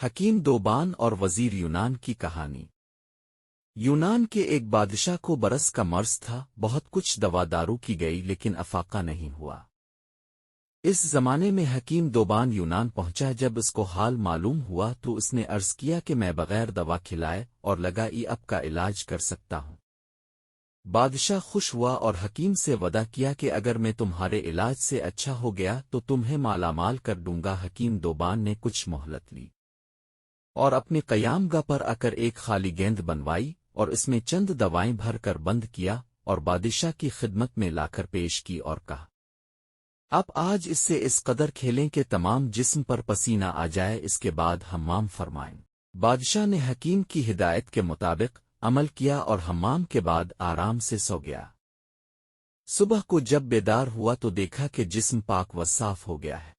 حکیم دوبان اور وزیر یونان کی کہانی۔ یونان کے ایک بادشاہ کو برس کا مرض تھا، بہت کچھ دوا دارو کی گئی لیکن افاقہ نہیں ہوا۔ اس زمانے میں حکیم دوبان یونان پہنچا۔ جب اس کو حال معلوم ہوا تو اس نے عرض کیا کہ میں بغیر دوا کھلائے اور لگائی اب کا علاج کر سکتا ہوں۔ بادشاہ خوش ہوا اور حکیم سے وعدہ کیا کہ اگر میں تمہارے علاج سے اچھا ہو گیا تو تمہیں مالا مال کر دوں گا۔ حکیم دوبان نے کچھ مہلت لی اور اپنی قیام گاہ پر آ کر ایک خالی گیند بنوائی اور اس میں چند دوائیں بھر کر بند کیا اور بادشاہ کی خدمت میں لا کر پیش کی اور کہا، اب آج اس سے اس قدر کھیلیں کہ تمام جسم پر پسینہ آ جائے، اس کے بعد حمام فرمائیں۔ بادشاہ نے حکیم کی ہدایت کے مطابق عمل کیا اور حمام کے بعد آرام سے سو گیا۔ صبح کو جب بیدار ہوا تو دیکھا کہ جسم پاک و صاف ہو گیا ہے۔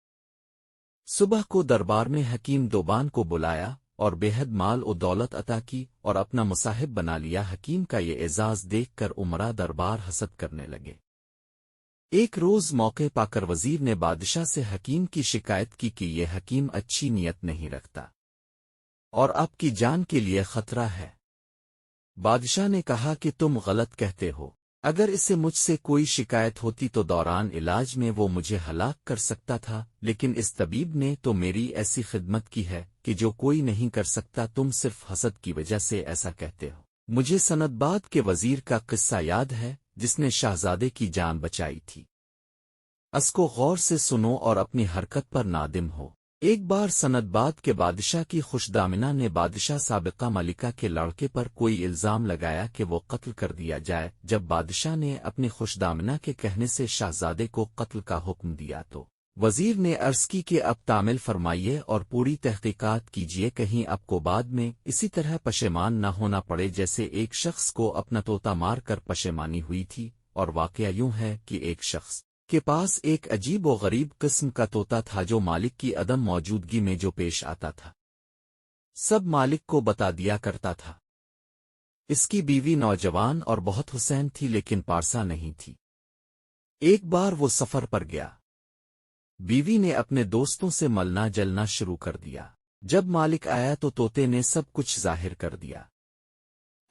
صبح کو دربار میں حکیم دوبان کو بلایا اور بے حد مال و دولت عطا کی اور اپنا مصاحب بنا لیا۔ حکیم کا یہ اعزاز دیکھ کر امراء دربار حسد کرنے لگے۔ ایک روز موقع پا کر وزیر نے بادشاہ سے حکیم کی شکایت کی کہ یہ حکیم اچھی نیت نہیں رکھتا اور آپ کی جان کے لیے خطرہ ہے۔ بادشاہ نے کہا کہ تم غلط کہتے ہو، اگر اسے مجھ سے کوئی شکایت ہوتی تو دوران علاج میں وہ مجھے ہلاک کر سکتا تھا، لیکن اس طبیب نے تو میری ایسی خدمت کی ہے کہ جو کوئی نہیں کر سکتا۔ تم صرف حسد کی وجہ سے ایسا کہتے ہو۔ مجھے سندباد کے وزیر کا قصہ یاد ہے جس نے شہزادے کی جان بچائی تھی۔ اس کو غور سے سنو اور اپنی حرکت پر نادم ہو۔ ایک بار سندباد کے بادشاہ کی خوشدامنہ نے بادشاہ سابقہ ملکہ کے لڑکے پر کوئی الزام لگایا کہ وہ قتل کر دیا جائے۔ جب بادشاہ نے اپنی خوشدامنہ کے کہنے سے شہزادے کو قتل کا حکم دیا تو وزیر نے عرض کی کہ اب تعمیل فرمائیے اور پوری تحقیقات کیجیے، کہیں آپ کو بعد میں اسی طرح پشیمان نہ ہونا پڑے جیسے ایک شخص کو اپنا طوطا مار کر پشیمانی ہوئی تھی۔ اور واقعہ یوں ہے کہ ایک شخص کے پاس ایک عجیب و غریب قسم کا طوطا تھا جو مالک کی عدم موجودگی میں جو پیش آتا تھا سب مالک کو بتا دیا کرتا تھا۔ اس کی بیوی نوجوان اور بہت حسین تھی لیکن پارسا نہیں تھی۔ ایک بار وہ سفر پر گیا، بیوی نے اپنے دوستوں سے ملنا جلنا شروع کر دیا۔ جب مالک آیا تو طوطے نے سب کچھ ظاہر کر دیا۔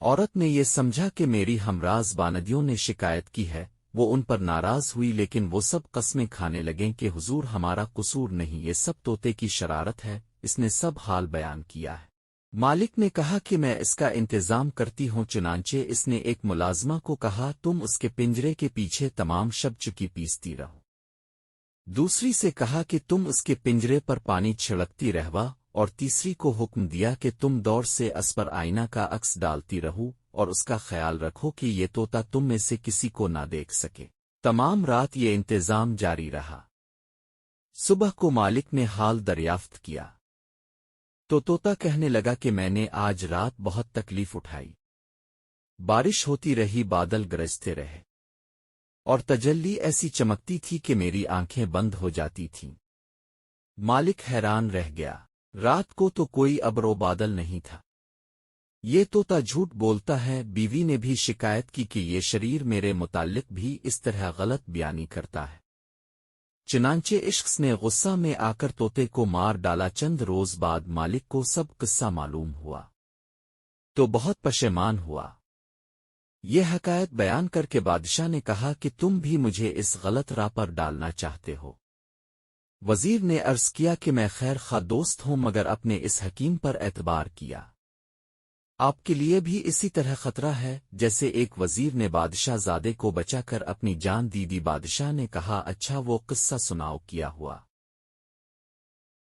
عورت نے یہ سمجھا کہ میری ہمراز باندیوں نے شکایت کی ہے، وہ ان پر ناراض ہوئی، لیکن وہ سب قسمیں کھانے لگیں کہ حضور ہمارا قصور نہیں، یہ سب طوطے کی شرارت ہے۔ اس نے سب حال بیان کیا ہے۔ مالک نے کہا کہ میں اس کا انتظام کرتی ہوں، چنانچہ اس نے ایک ملازمہ کو کہا تم اس کے پنجرے کے پیچھے تمام شب چکی پیستی رہو، دوسری سے کہا کہ تم اس کے پنجرے پر پانی چھڑکتی رہوا، اور تیسری کو حکم دیا کہ تم دور سے اس پر آئینہ کا عکس ڈالتی رہو اور اس کا خیال رکھو کہ یہ طوطا تم میں سے کسی کو نہ دیکھ سکے۔ تمام رات یہ انتظام جاری رہا۔ صبح کو مالک نے حال دریافت کیا تو طوطا کہنے لگا کہ میں نے آج رات بہت تکلیف اٹھائی، بارش ہوتی رہی، بادل گرجتے رہے اور تجلی ایسی چمکتی تھی کہ میری آنکھیں بند ہو جاتی تھیں۔ مالک حیران رہ گیا، رات کو تو کوئی ابر و بادل نہیں تھا، یہ طوطا جھوٹ بولتا ہے۔ بیوی نے بھی شکایت کی کہ یہ شریر میرے متعلق بھی اس طرح غلط بیانی کرتا ہے، چنانچہ عشق نے غصہ میں آ کر طوطے کو مار ڈالا۔ چند روز بعد مالک کو سب قصہ معلوم ہوا تو بہت پشیمان ہوا۔ یہ حکایت بیان کر کے بادشاہ نے کہا کہ تم بھی مجھے اس غلط راہ پر ڈالنا چاہتے ہو۔ وزیر نے عرض کیا کہ میں خیر خواہ دوست ہوں مگر اپنے اس حکیم پر اعتبار کیا، آپ کے لیے بھی اسی طرح خطرہ ہے جیسے ایک وزیر نے بادشاہ زادے کو بچا کر اپنی جان دی۔ بادشاہ نے کہا اچھا وہ قصہ سناؤ، کیا ہوا؟